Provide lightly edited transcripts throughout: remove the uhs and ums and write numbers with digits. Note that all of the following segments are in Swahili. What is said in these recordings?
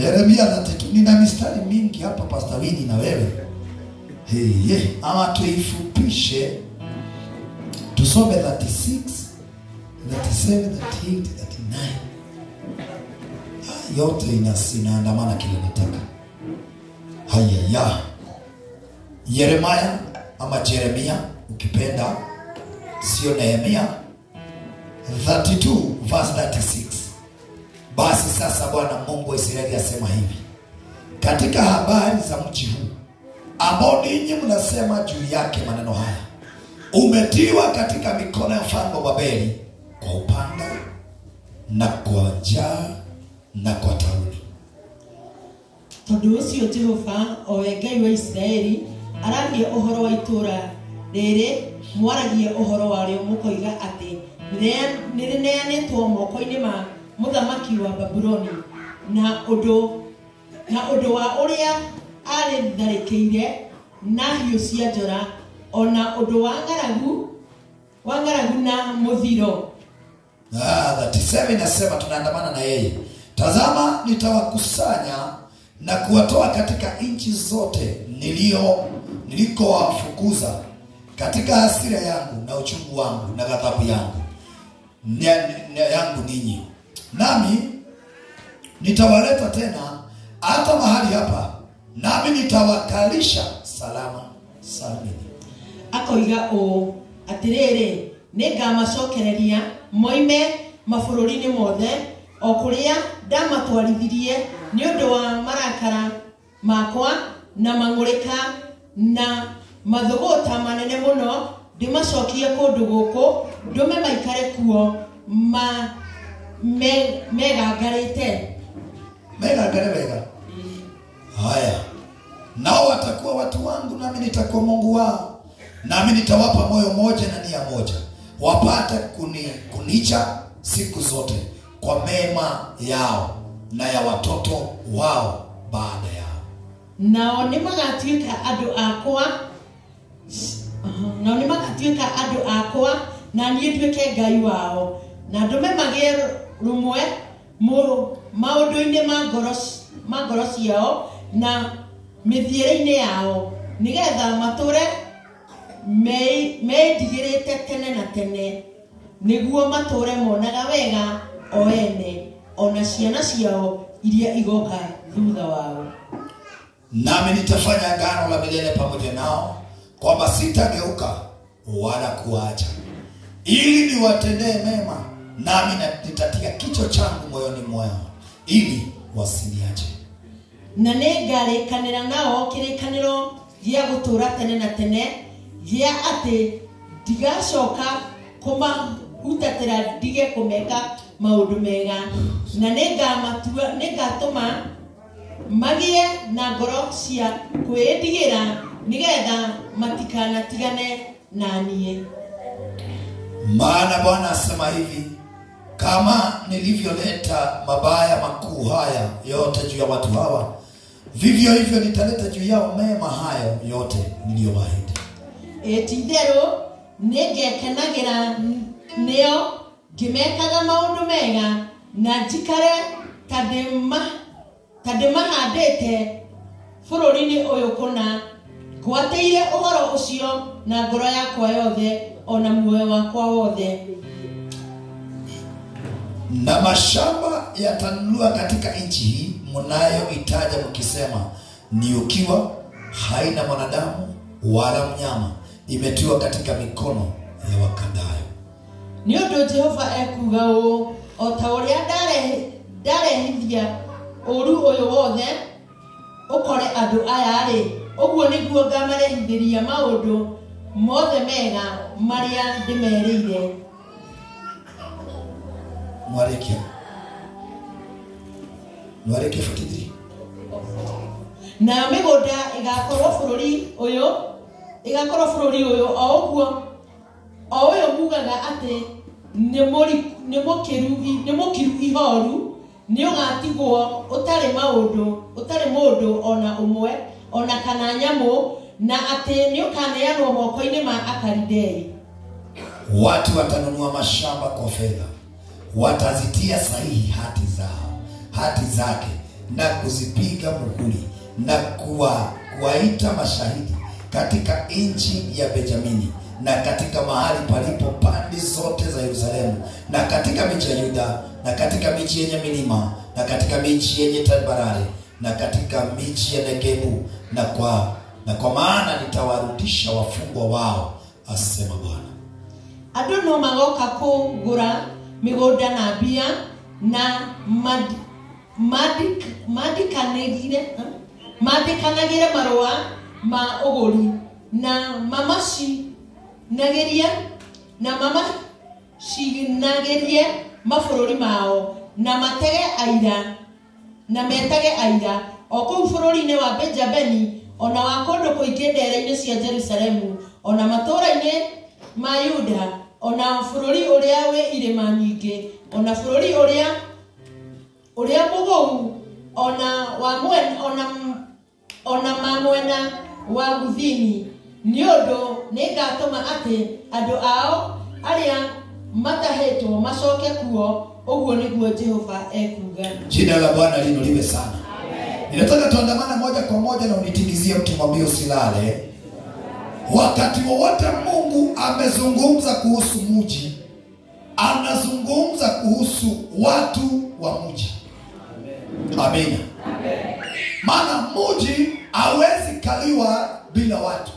Yeremia 32. Nina mistari mingi hapa Pastor Winnie na wewe. Ama tuifupishe. Tusome 36, 37, 38, 39. Yote inaandamana kile nataka. Haya. Yeremia ama Jeremia ukipenda, sio Nehemia. 32 verse 36. Basi sasa Bwana Mungu wa Israeli asema hivi: katika habari za mji huu ambao ninyi mnasema juu yake maneno haya, umetiwa katika mikono ya mfalme wa Babeli kwa upanga na kwa njaa na kwa tauni. Tondu ucio Jehova owe Ngai wa Israeli aragia uhoro wa itura riri, mwaragie uhoro warĩo mukoiga ati nĩrĩneanĩtwo moko-inĩ ma muthamaki wa Babuloni, na undu wa ũrĩa arĩtharĩkĩire na hiũ cia njora, ona undu wa ng'aragu na mũthiro. 37 nasema tunaandamana na yeye. Tazama, nitawakusanya na kuwatoa katika nchi zote nilikowafukuza katika hasira yangu na uchungu wangu na ghadhabu yangu ninyi, nami nitawaleta tena hata mahali hapa, nami nitawakalisha salama salimini. Akoiga o atirere ningamacokereria moime mabũrũri-inĩ mothe o kuria ndamatwarithirie ni undu wa marakara makwa na mang'ũrĩka na mathugũta manene muno, ndimacokie kũndũ gũkũ ndume maikare kuo megangarĩte. Megangare wega. Haya, nao watakuwa watu wangu nami nitakuwa Mungu wao, nami nitawapa moyo moja na nia moja, wapate kunicha siku zote kwa mema yao na ya watoto wao baada yao. Nao nimagatuĩka andũ akwa na niĩ nduĩke Ngai wao, na ndume magĩe rũmwe maũndũ-inĩ ma ngoro ciao na mĩthiĩre-inĩ yao, nĩgetha matũre mendigĩrĩte tene na tene, nĩguo matũre monaga wega o ene ona ciana ciao iria igoka thutha wao. Nami nitafanya agano la milele pamoja nao, kwamba sitageuka wala kuacha, ili niwatendee mema, nami nitatia kichwa changu moyoni mwao ili wasiniache. Na nĩngarĩkanĩra nao kĩrĩkanĩro gĩa gũtũra tene na tene, gĩa atĩ ndigacoka kũmahutatĩra ndige kũmeka maũndũ mega, na nĩngatũma magĩe na ngoro cia kwĩĩtigĩra, nĩgetha matikanatigane na niĩ. Maana Bwana asema hivi: kama nilivyoleta mabaya makuu haya yote juu ya watu hawa, vivyo hivyo nitaleta juu yao mema hayo yote niliyowaahidi. Ti-itherũ nĩngekenagĩra nĩo ngĩmekaga maũndũ mega, na njikare ta ndĩmahandĩte bũrũri-inĩ ũyũ kũna, ngwatĩire ũhoro ũcio na ngoro yakwa yothe ona muoyo wakwa wothe. Na mashamba yatanunua katika nchi hii mnayoitaja mkisema ni ukiwa, haina mwanadamu wala mnyama, imetiwa katika mikono ya Wakaldayo. Nĩ ũndũ Jehova ekuga ũũ: o ta ũrĩa ndarehithia ũũru ũyũ wothe ũkore andũ aya-rĩ, ũguo nĩguo ngamarehithĩria maũndũ mothe mega marĩa ndĩmerĩire. Mwarĩkia 43. Na mĩgũnda igakorwo bũrũri ũyũ o ũyũ mugaga atĩ nĩ mũkiru ihoru, nĩ ũgatigwo ũtarĩ mũndũ ona ũmwe ona kana nyamũ, na atĩ nĩ ũkaneanwo moko-inĩ ma Akalidei. Watu watanunua mashamba kwa fedha, watazitia sahihi hati zake, na kuzipiga muhuri na kuwaita mashahidi katika nchi ya Benjamini na katika mahali palipo pande zote za Yerusalemu na katika miji ya Yuda na katika miji yenye milima na katika miji yenye tambarare na katika miji ya Negebu na kwa maana nitawarudisha wafungwa wao, asema Bwana. Andũ no magoka kũgũra mĩgũnda na mbia na mandĩkanagĩre marũa ma ũgũri na mamacinagĩrie mabũrũri mao na metage aira o kũu bũrũri-inĩ wa Benjamini ona wa kũndũ kũingĩ ndere-inĩ cia Jerusalemu ona matũũra-inĩ ma Yuda ona bũrũri ũrĩa wĩ irĩma nyingĩ ona bũrũri ũrĩa mũgũu ona mamwena wa guthini nĩ ũndũ nĩngatũma atĩ andũ ao arĩa matahĩtwo macoke kuo, ũguo nĩguo Jehova ekuga. Jina la Bwana liinuliwe sana. Ninataka tuandamane moja kwa moja na unitimizie mtu, mwambie usilale. Wakati wowote Mungu amezungumza kuhusu mji, anazungumza kuhusu watu wa mji. Amen. Maana mji hawezi kaliwa bila watu.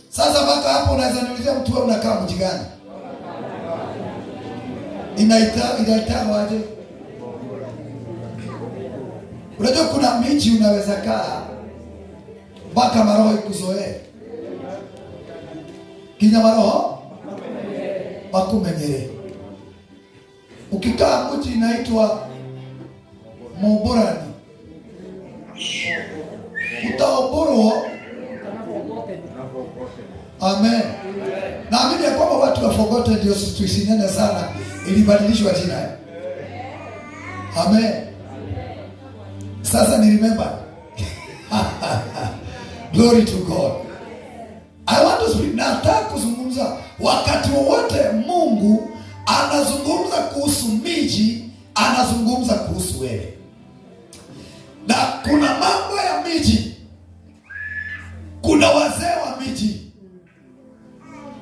Sasa mpaka hapo unaweza niulizia mtu wewe unakaa mji gani? Inaita waje? Unajua kuna miji unaweza kaa mpaka maroho ikuzoee. Kinya maroho bakumenyere. Ukikaa mji inaitwa Moborani, utaoborwa. Amen. Naamini ya kwamba watu wa Forgotten ndio tuisinyane sana, ilibadilishwa jina. Amen. Sasa ni remember. Glory to God. I want to speak. Nataka kuzungumza wakati wowote Mungu anazungumza kuhusu miji, anazungumza kuhusu wewe. Na kuna mambo ya miji, kuna wazee wa miji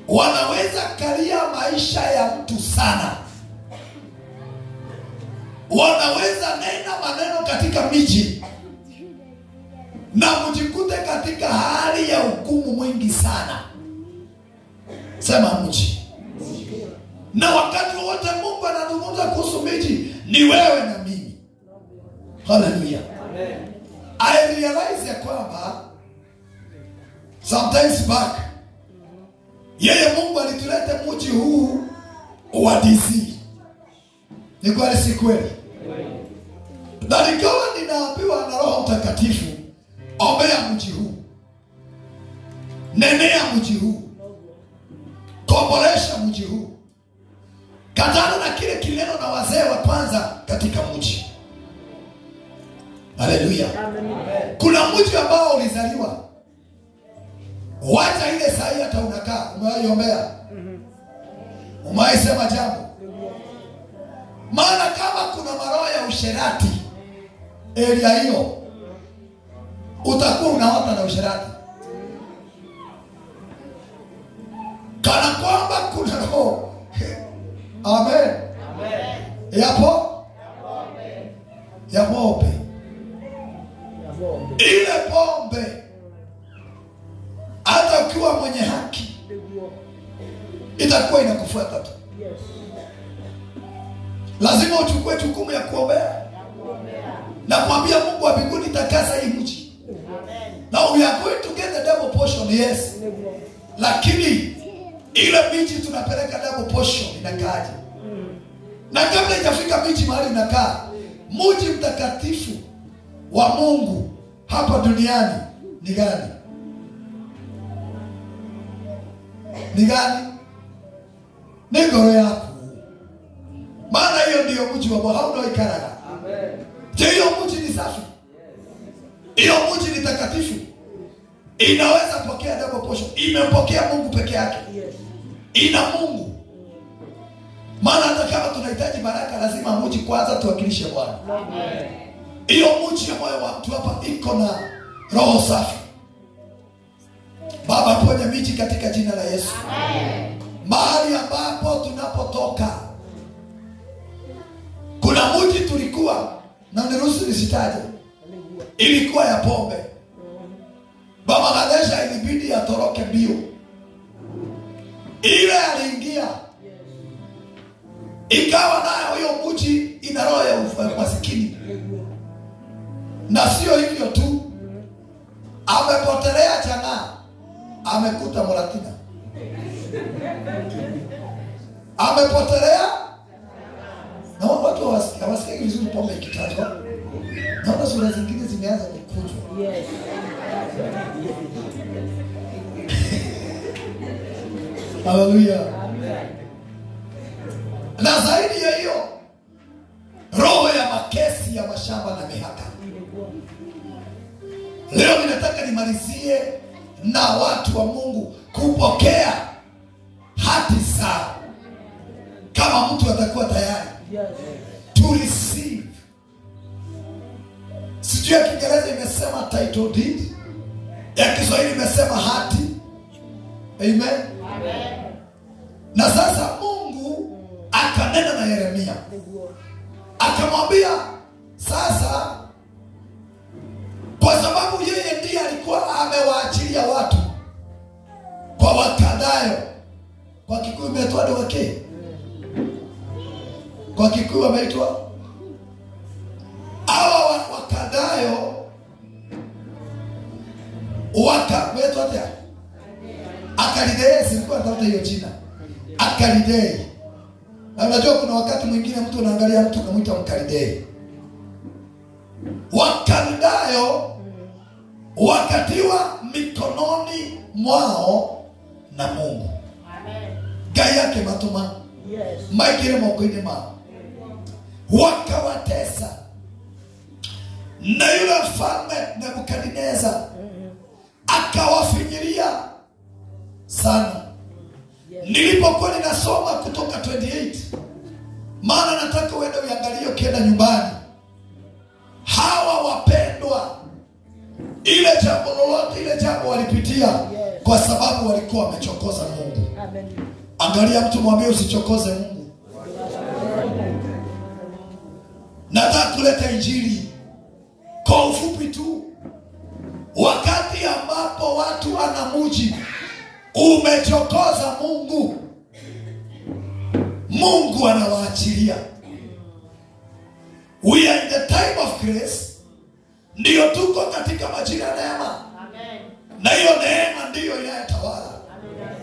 wanaweza kalia maisha ya mtu sana. Wanaweza nena maneno katika miji na mjikute katika hali ya hukumu mwingi sana. Sema mji. Na wakati wote Mungu anazungumza kuhusu miji, ni wewe na mimi. Hallelujah. Amen. I realize ya kwamba sometimes back yeye Mungu alituleta mji huu wa DC. Ni kweli si kweli? Na nikawa ninaambiwa na Roho Mtakatifu, ombea mji huu, nenea mji huu, kombolesha mji huu, katana na kile kileno na wazee wa kwanza katika mji. Haleluya. Kuna mji ambao ulizaliwa, wacha ile sahi hata unakaa, umewaiombea, umewaisema jambo. Maana kama kuna maroho ya usherati area hiyo, utakuwa unaota na usherati. Kana kwamba kuna roho. Amen. Yapo? Ya pombe. Ile pombe, hata ukiwa mwenye haki, itakuwa inakufuata tu. Lazima uchukue jukumu ya kuombea na kuambia Mungu wa mbinguni, takasa hii mji. Now we are going to get the double portion, yes. Lakini ile miji tunapeleka double portion inakaaje? Na kabla haijafika miji mahali inakaa, mji mtakatifu wa Mungu hapa duniani ni gani? Ni gani? Ni ngoro yako. Maana hiyo ndio mji wa Bwana unaoikaraga. Amen. Je, hiyo mji ni safi? Hiyo mji ni takatifu? Inaweza pokea double portion. Imepokea Mungu peke yake. Ina Mungu. Maana hata kama tunahitaji baraka, lazima mji kwanza tuwakilishe Bwana. Hiyo mji ya moyo wa mtu hapa iko na roho safi. Baba, ponya miji katika jina la Yesu. Mahali ambapo tunapotoka kuna mji tulikuwa na niruhusu nisitaje, ilikuwa ya pombe. Baba Ganesha ilibidi atoroke mbio. Ile aliingia, ikawa nayo hiyo mji ina roho ya umasikini. Na sio hivyo tu, amepotelea Chang'aa, amekuta Muratina. Amepotelea, na watu hawasikia vizuri pombe ikitajwa. Naona sura zingine zimeanza kukunjwa. Yes. Hallelujah. Na zaidi ya hiyo, roho ya makesi ya mashamba na mihaka. Leo ninataka nimalizie na watu wa Mungu kupokea hati zao, kama mtu atakuwa tayari to receive. Sijui ya Kiingereza imesema title deed, ya Kiswahili imesema hati. Amen. Amen. Na sasa Mungu akanena na Yeremia, akamwambia sasa, kwa sababu yeye ndiye alikuwa amewaachilia watu kwa Wakaldayo. Kwa Kikuyu imeitwa wake, kwa Kikuyu wameitwa hawa Wakaldayo, wakaitwa tena Akalidei. Sikuwa natafuta hiyo jina Akalidei. Na unajua kuna wakati mwingine mtu anaangalia mtu kumuita Mkalidei. Wakaldayo wakatiwa mikononi mwao na Mungu. Amen. Gai yake matuma. Yes. Maikire mokoini mao. Wakawatesa. Na yule mfalme Nebukadneza akawafinyilia sana. Yes. Nilipokuwa ninasoma Kutoka 28, maana nataka uende uangalie ukienda nyumbani, hawa wapendwa, ile jambo lolote, ile jambo walipitia, yes, kwa sababu walikuwa wamechokoza Mungu. Amen. Angalia mtu, mwambie usichokoze Mungu. Nataka kuleta injili kwa ufupi tu. Wakati ambapo watu wanamuji umechokoza Mungu, Mungu anawaachilia. We are in the time of grace. Ndiyo tuko katika majira ya neema. Amen. Na hiyo neema ndiyo inayotawala. Amen.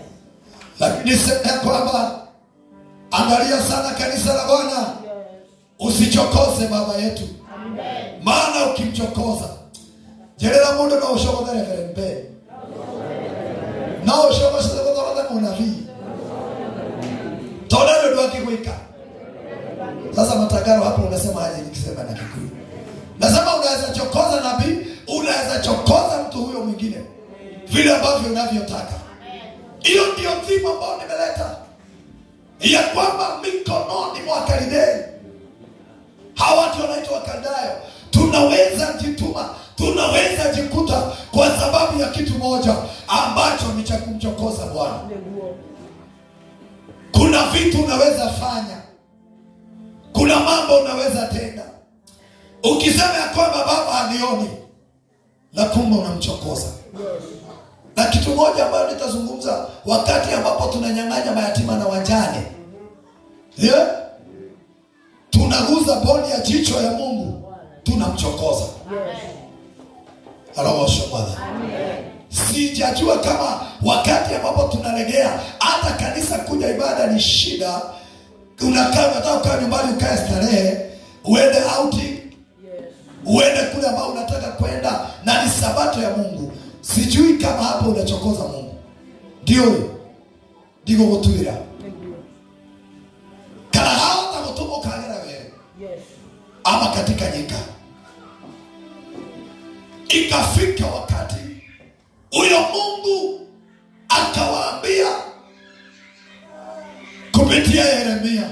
Lakini sema kwamba angalia sana kanisa la Bwana. Yes. Usichokoze baba yetu. Amen. Maana ukimchokoza, jerera mundu na ushokoza reverend na ushokoza kwa munabii. Toleo ndio akikuika. Sasa matagano hapo unasema aje nikisema na Kikuyu? Nasema unaweza chokoza nabii, unaweza chokoza mtu huyo mwingine vile ambavyo unavyotaka. Hiyo ndio thima ambayo nimeleta, ya kwamba mikononi mwa Wakaldayo, hawa watu wanaitwa Wakaldayo, tunaweza jituma, tunaweza jikuta kwa sababu ya kitu moja ambacho ni cha kumchokoza Bwana. Kuna vitu unaweza fanya, kuna mambo unaweza tenda, ukisema ya kwamba baba hanioni, na kumbe unamchokoza. Na kitu moja ambayo nitazungumza, wakati ambapo tunanyang'anya mayatima na wajane, yeah, tunaguza boni ya jicho ya Mungu, tunamchokoza. Amen. Sijajua kama wakati ambapo tunalegea, hata kanisa kuja ibada ni shida, unakaa unataka kukaa nyumbani ukae starehe, uende outing, uende kule ambao unataka kwenda na ni sabato ya Mungu. Sijui kama hapo unachokoza Mungu. Ndio digo gutuira kana hata gutumo kagera wewe. Yes. Ama katika nyika ikafika wakati huyo Mungu akawaambia kupitia Yeremia,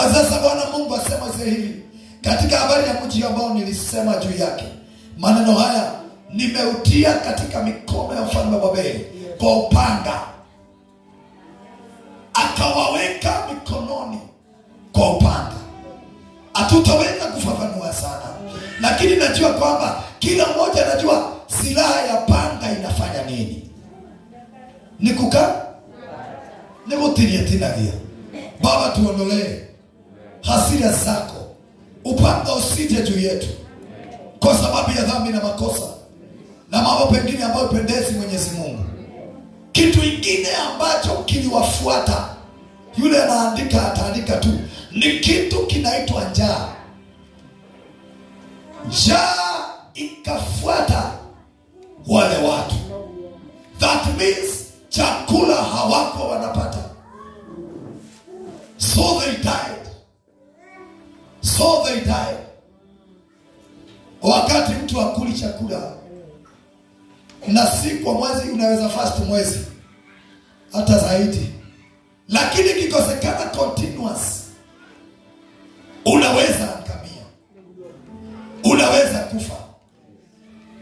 Kwa sasa Bwana Mungu asema hivi katika habari ya mji ambao nilisema juu yake, maneno haya nimeutia katika mikono ya mfalme wa Babeli kwa upanga, akawaweka mikononi kwa upanga. Hatutaweza kufafanua sana, lakini najua kwamba kila mmoja anajua silaha ya panga inafanya nini. Nikutilie tinagia. Baba, tuondolee hasira zako, upanga usije juu yetu kwa sababu ya dhambi na makosa na mambo pengine ambayo pendezi Mwenyezi Mungu. Kitu kingine ambacho kiliwafuata, yule anaandika ataandika tu, ni kitu kinaitwa njaa. Njaa ikafuata wale watu. That means chakula hawako wanapata. So they died. Wakati mtu akuli chakula, na si kwa mwezi, unaweza fast mwezi hata zaidi, lakini kikosekana continuous, unaweza angamia, unaweza kufa,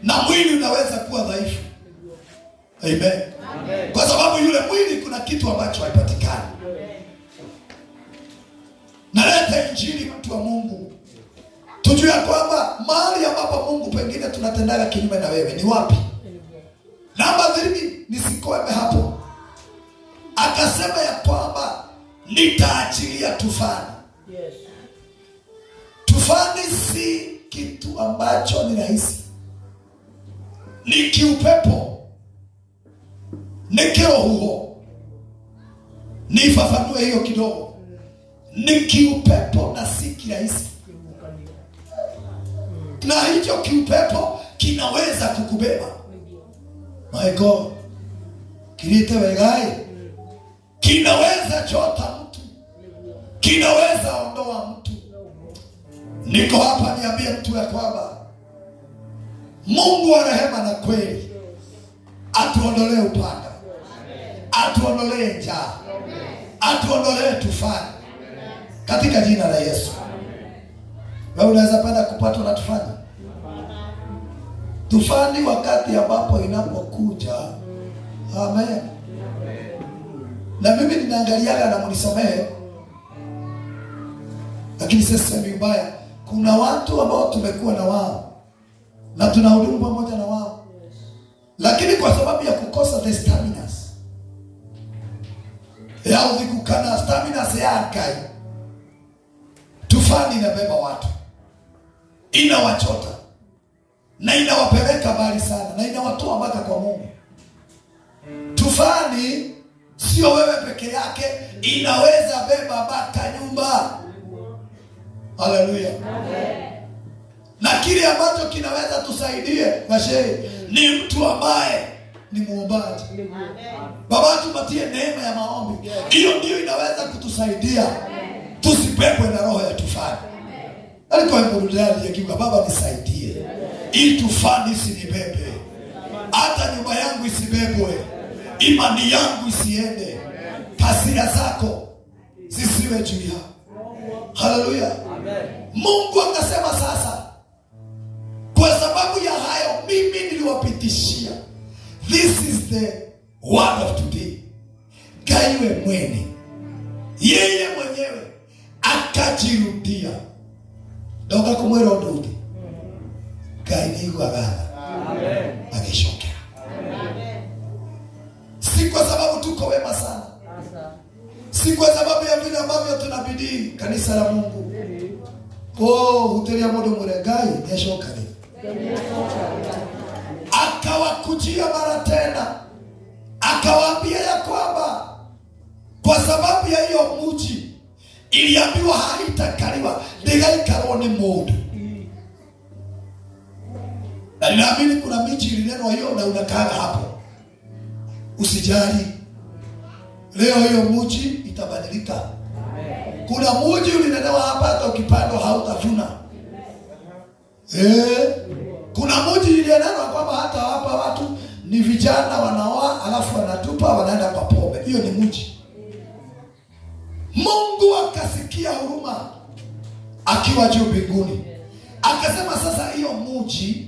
na mwili unaweza kuwa dhaifu. Amen. Kwa sababu yule mwili kuna kitu ambacho haipatikani. Naleta injili mtu wa Mungu, tujue kwamba mahali ambapo Mungu pengine tunatendaga kinyume na wewe ni wapi. Namba 3, nisikoeme hapo. Akasema ya kwamba nitaachilia tufani. Yes. Tufani si kitu ambacho ni rahisi. Ni kiupepo. Ni kiroho. Nifafanue hiyo kidogo. Ni kiupepo na si kirahisi. Na hicho kiupepo kinaweza kukubeba. My God. Kilite wegai. Kinaweza chota mtu. Kinaweza ondoa mtu. Niko hapa niambie mtu ya kwamba Mungu wa rehema na kweli atuondolee upanga, atuondolee njaa, atuondolee tufani katika jina la Yesu. Wewe unaweza penda kupatwa na tufani? Tufani wakati ambapo inapokuja. Amen. Na mimi ninaangaliaga na mnisamehe, lakini sasa ni mbaya. Kuna watu ambao tumekuwa na wao na tunahudumu pamoja na wao, lakini kwa sababu ya kukosa the stamina ya ukikana stamina ya kai, tufani inabeba watu, inawachota na inawapeleka mbali sana na inawatoa mpaka kwa Mungu. Tufani sio wewe peke yake, inaweza beba mpaka nyumba. Haleluya. Amen. Na kile ambacho kinaweza tusaidie mashehe ni mtu ambaye ni muombaji. Amen. Baba, tupatie neema ya maombi. Hiyo ndio inaweza kutusaidia tusibebwe na roho ya tufani. Alikuwa mburudani yakiwa, Baba nisaidie ili tufani isinibebe, hata nyumba yangu isibebwe, imani yangu isiende, hasira zako zisiwe juu yao. Haleluya. Mungu akasema sasa, kwa sababu ya hayo mimi niliwapitishia. This is the word of today. Kaiwe mwene, yeye mwenyewe akajirudia. Doka kumwero ndugi kaini wagana. Amen. Akishokea. Amen. Si kwa sababu tuko wema sana, si kwa sababu ya vile ambavyo tunabidii kanisa la Mungu. Uteria modo muregai yashokani. Akawakujia mara tena, akawaambia ya kwamba kwa sababu ya hiyo mji iliambiwa haitakaliwa, ndegaikarwo ni mundu. Na ninaamini kuna miji ilinenwa hiyo na unakaa hapo. Usijali, leo hiyo mji itabadilika. Kuna mji ulinenwa hapa, hata ukipanda hautavuna. Kuna mji ulinenwa kwamba hata hapa watu ni vijana wanaoa alafu wanatupa wanaenda kwa pombe. Hiyo ni mji. Mungu akasikia huruma akiwa juu mbinguni, akasema sasa hiyo mji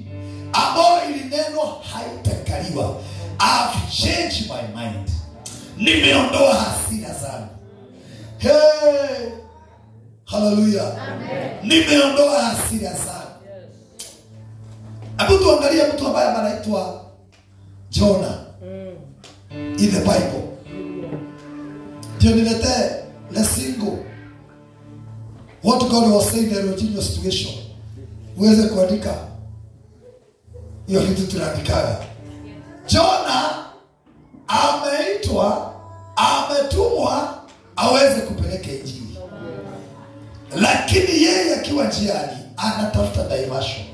ambao ilinenwa haitakaliwa, I've changed my mind. Nimeondoa hasira zangu. Hey, hallelujah. Amen. Nimeondoa hasira zangu. Hebu tuangalie mtu ambaye anaitwa Jonah in the Bible. Jonilete le single what God was saying in the original situation. Uweze kuandika hiyo vitu tunaandikaga. Jonah ameitwa, ametumwa aweze kupeleka injili, lakini yeye akiwa njiani anatafuta diversion.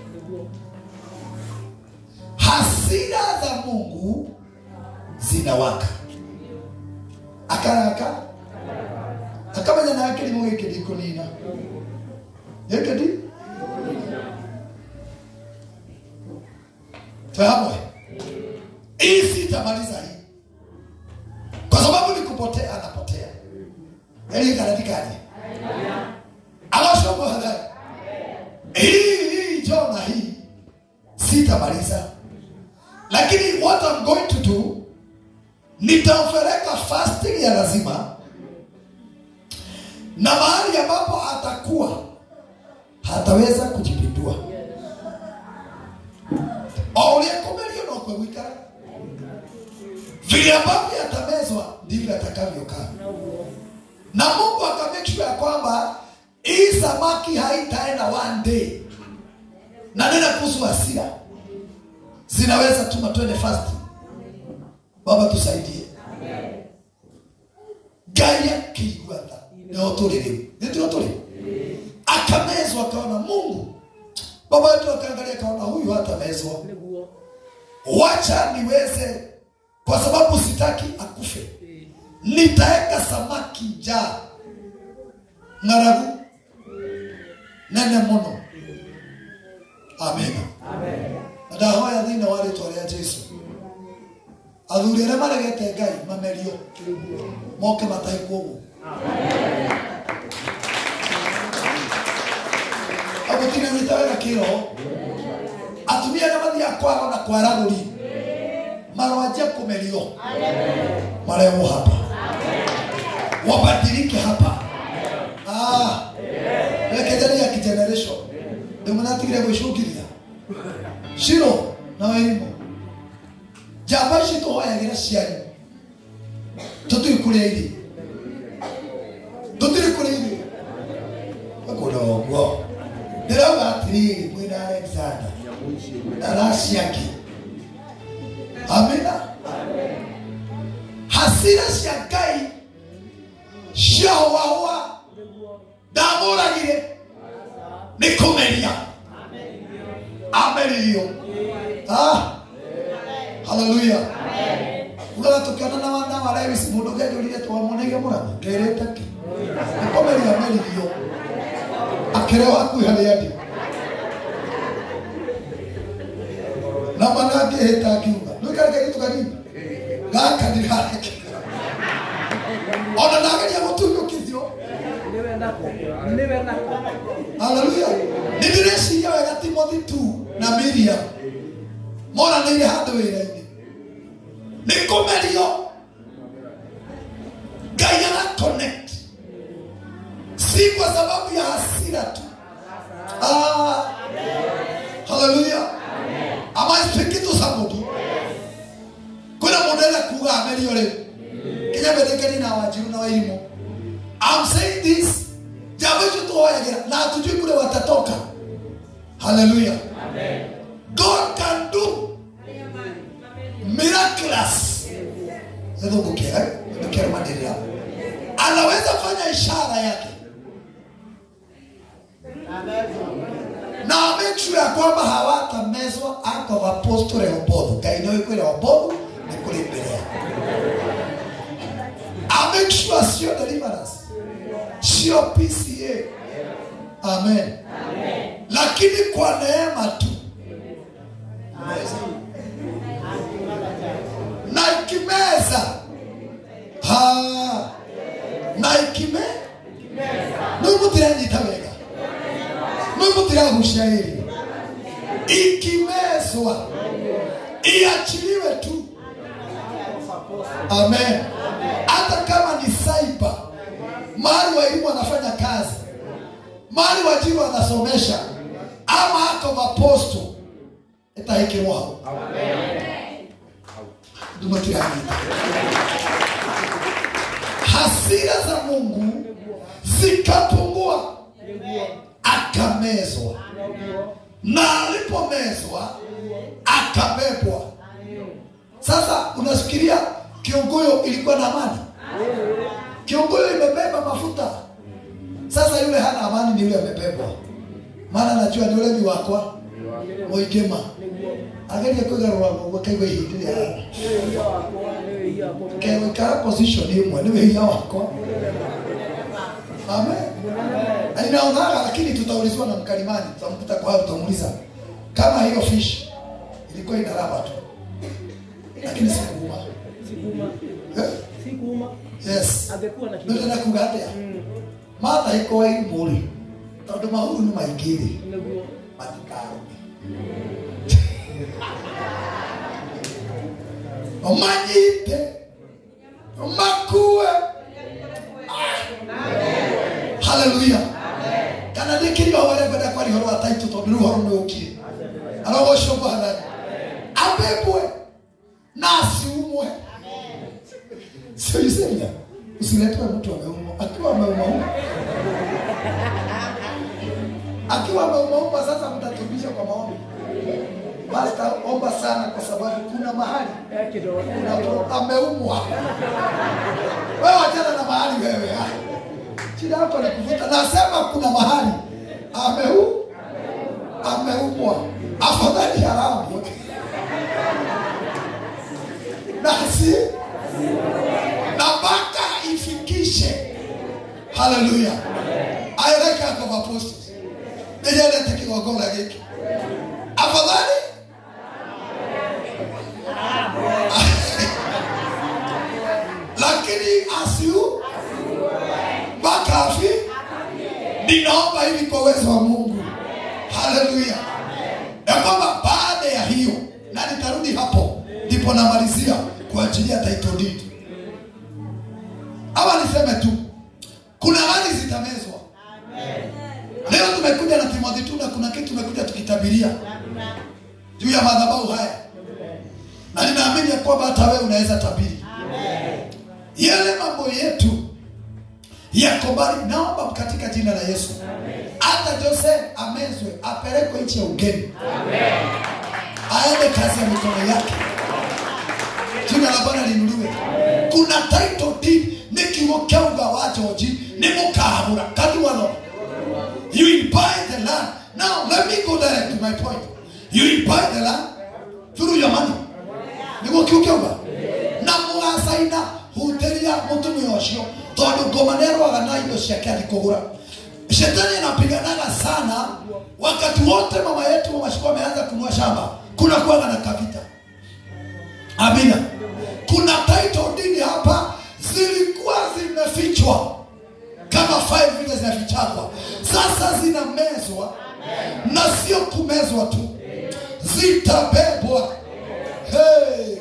Hasira za Mungu zinawaka. Akaraka akamenya na akili Mungu ikidiko nina yekedi fahamu hii tamaliza hii, kwa sababu ni kupotea, anapotea. Eli kanadikaje aloshobo hadai hii Jonah hii sitamaliza, lakini what I'm going to do, nitamfereka fasting ya lazima, na mahali ambapo atakuwa hataweza kujipindua. Aulia komelio na kwa wikara, vile ambavyo atamezwa ndivyo atakavyokaa. Na Mungu akamake sure ya kwamba hii samaki haitaenda one day. Na nena kuhusu hasira zinaweza tuma twende fasting. Baba tusaidie. Gaya kiwanda na otorele. Ndio otorele. Akamezwa akaona Mungu. Baba yetu akaangalia akaona huyu hata mezwa. Wacha niweze, kwa sababu sitaki akufe, nitaeka samaki njaa ngaragu nene mono. Amen. Amen. Nadahoya ya dhina wale tuwalea Jesu athuri arĩa maregete Ngai mamerio moke matai kuogu. Amen. Abutina nitaweka kiro atumia na madhi ya kwao na kwa raguri marwaje kumerio. Amen. Mareo hapa. Amen. Wabadilike hapa. Amen. Lekejani ya kigeneration ndio mnatikira kushukiria shiro na walimu jabashi to hoya gira ciani tutiri kure iri akono ndiraga atiri mwina Alexander arasiaki. Amina. Hasira cia Ngai ciahoahoa ndamũragire nĩ kũmeria. Amerio. Hallelujah. Uga tukiona na wana wa Lewi mundu gethurire twamonege murama ngerete ki nikomeria amerio akireo hakuhi hari andi na manake heta kiuga nukareke gitu kanini gaka ndirake ona nagaria mutunyo kithio niwe nako. Hallelujah. Ndiresi ya wega Timothy 2 na Miriam mora nile hado wira-ini nikomerio. Ngai ana connect, si kwa sababu ya hasira tu. Hallelujah. Am I speaking to somebody? Kuna modela kuga amerio le kinya bedekeni na wajiru na wailimu. I'm saying this jabacho to hoya gira na tujui kule watatoka. Hallelujah. Amen. God can do miraculous. Zedo kukia madira. Anaweza fanya ishara yake. Na make sure ya kwamba hawatamezwa out of apostle Rehoboth. Kaino iko Rehoboth ni kule mbele. I make sure sio deliverance, sio PCA. Amen. Amen. Lakini kwa neema tu. Na ikimeza na ikimeza Mungu tiranyita wega. Mungu tiragushahiri. Ikimezwa iachiliwe tu. Amen. Hata kama ni cyber, mahali walimu wanafanya kazi, mahali wajibu wanasomesha, ama hata maposto, itahekimwa hao. Amen. Dumatiranyita. Hasira za Mungu zikapungua, akamezwa, na alipomezwa akabebwa. Sasa unafikiria Kiongoyo ilikuwa na amani? Kiongoyo imebeba mafuta. Sasa yule hana amani, ni yule amebebwa. Maana najua ni yule wakwa Moigema. Angalia kwa garo wako kaiwe hili ya. Kaiwe kara position hiyo ni wewe wako. Amen. Anaona lakini tutaulizwa na mkalimani, tutamkuta kwa hapo, tutamuuliza kama hiyo fish ilikuwa inalaba tu. Lakini sikuuma. Sikuuma. Yes. Angekuwa na kitu. Ndio nakugatea. Mata iko hii muri. Tondu mahuru ni maingiri. Niguo. Matikaro. Omanyite. Omakue. Hallelujah. Amen. Kana dikiri wale bada kwa horo ataitu tondu horo no ukire. Arago shobo halali. Abebwe. Nasi umwe. Sio yusema. Usiletwe mtu ameumwa. Akiwa ameumwa. Akiwa ameumwa sasa mtatubisha kwa maombi. Basta omba sana kwa sababu kuna mahali kuna ameumwa. Wewe achana na mahali wewe. Shida yako ni kuvuta. Nasema kuna mahali ameumwa. Afadhali haramu. Nasi na mpaka ifikishe. Hallelujah. I like Act of Apostles. Nijele tekiwa gola geki. Afadhali lakini asiu bakafi. Ninaomba hivi kwa uwezo wa Mungu. Hallelujah. Ya kwamba baada ya hiyo, na nitarudi hapo ndipo namalizia kwa ajili ya title deed. Ama niseme tu kuna hali zitamezwa. Leo tumekuja na Timothy tu, na kuna kitu tumekuja tukitabiria juu ya madhabahu haya. Na ninaamini kwamba hata wewe unaweza tabiri. Yale mambo yetu yako mbali. Naomba katika jina la Yesu. Hata Jose amezwe, apelekwe nchi ya ugeni. Aende kazi ya mikono yake. Jina la Bwana liinuliwe. Kuna title deed nikiwokea ugawaji oji ni mukahabura kadiwalo. You will buy the land. Now let me go direct to my point. You will buy the land through your money. Niwokea na muasaina huteria mutumi yoshio tondu ngomanero agana indo ciake alikogura. Shetani anapiganaga sana wakati wote mama yetu mashiko ameanza kunua shamba. Kuna kuanga na kavita. Amina. Kuna title deed hapa zilikuwa zimefichwa kama 5 vile zinafichwa. Sasa zinamezwa. Na sio kumezwa tu, zitabebwa. Hey.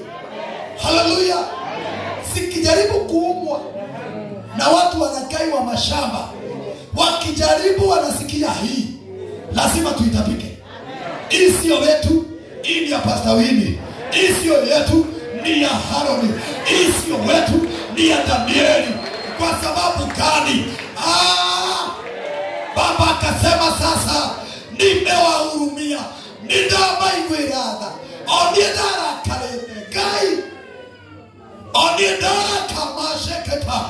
Hallelujah. Sikijaribu kuumwa na watu wanakaiwa mashamba, wakijaribu wanasikia hii lazima tuitapike. Hii sio yetu, hii ni ya Pastor Winnie. Hii sio yetu, ni ya Haroni. Hii sio wetu, ni ya Danieli. Kwa sababu gani? Baba akasema sasa nimewahurumia. Nidama igwirada. Oniedara kalete gai. Oniedara kamasheketa.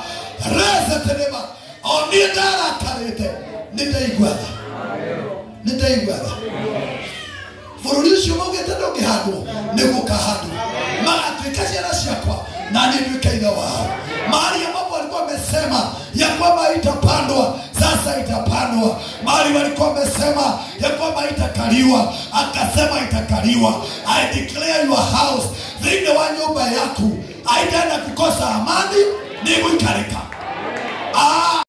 Reze tenema. Oniedara kalete. Nitaigwada. Nitaigwada. Furulisho mogeta doge hado. Nebuka hado. Maatuikashi anashakwa. Nani nwikaida wao. Mahali ambapo walikuwa wamesema ya kwamba itapandwa, sasa itapandwa. Mahali walikuwa wamesema ya kwamba itakaliwa, akasema itakaliwa. I declare your house, thine wa nyumba yaku haitaenda kukosa amani, ni mwikarika.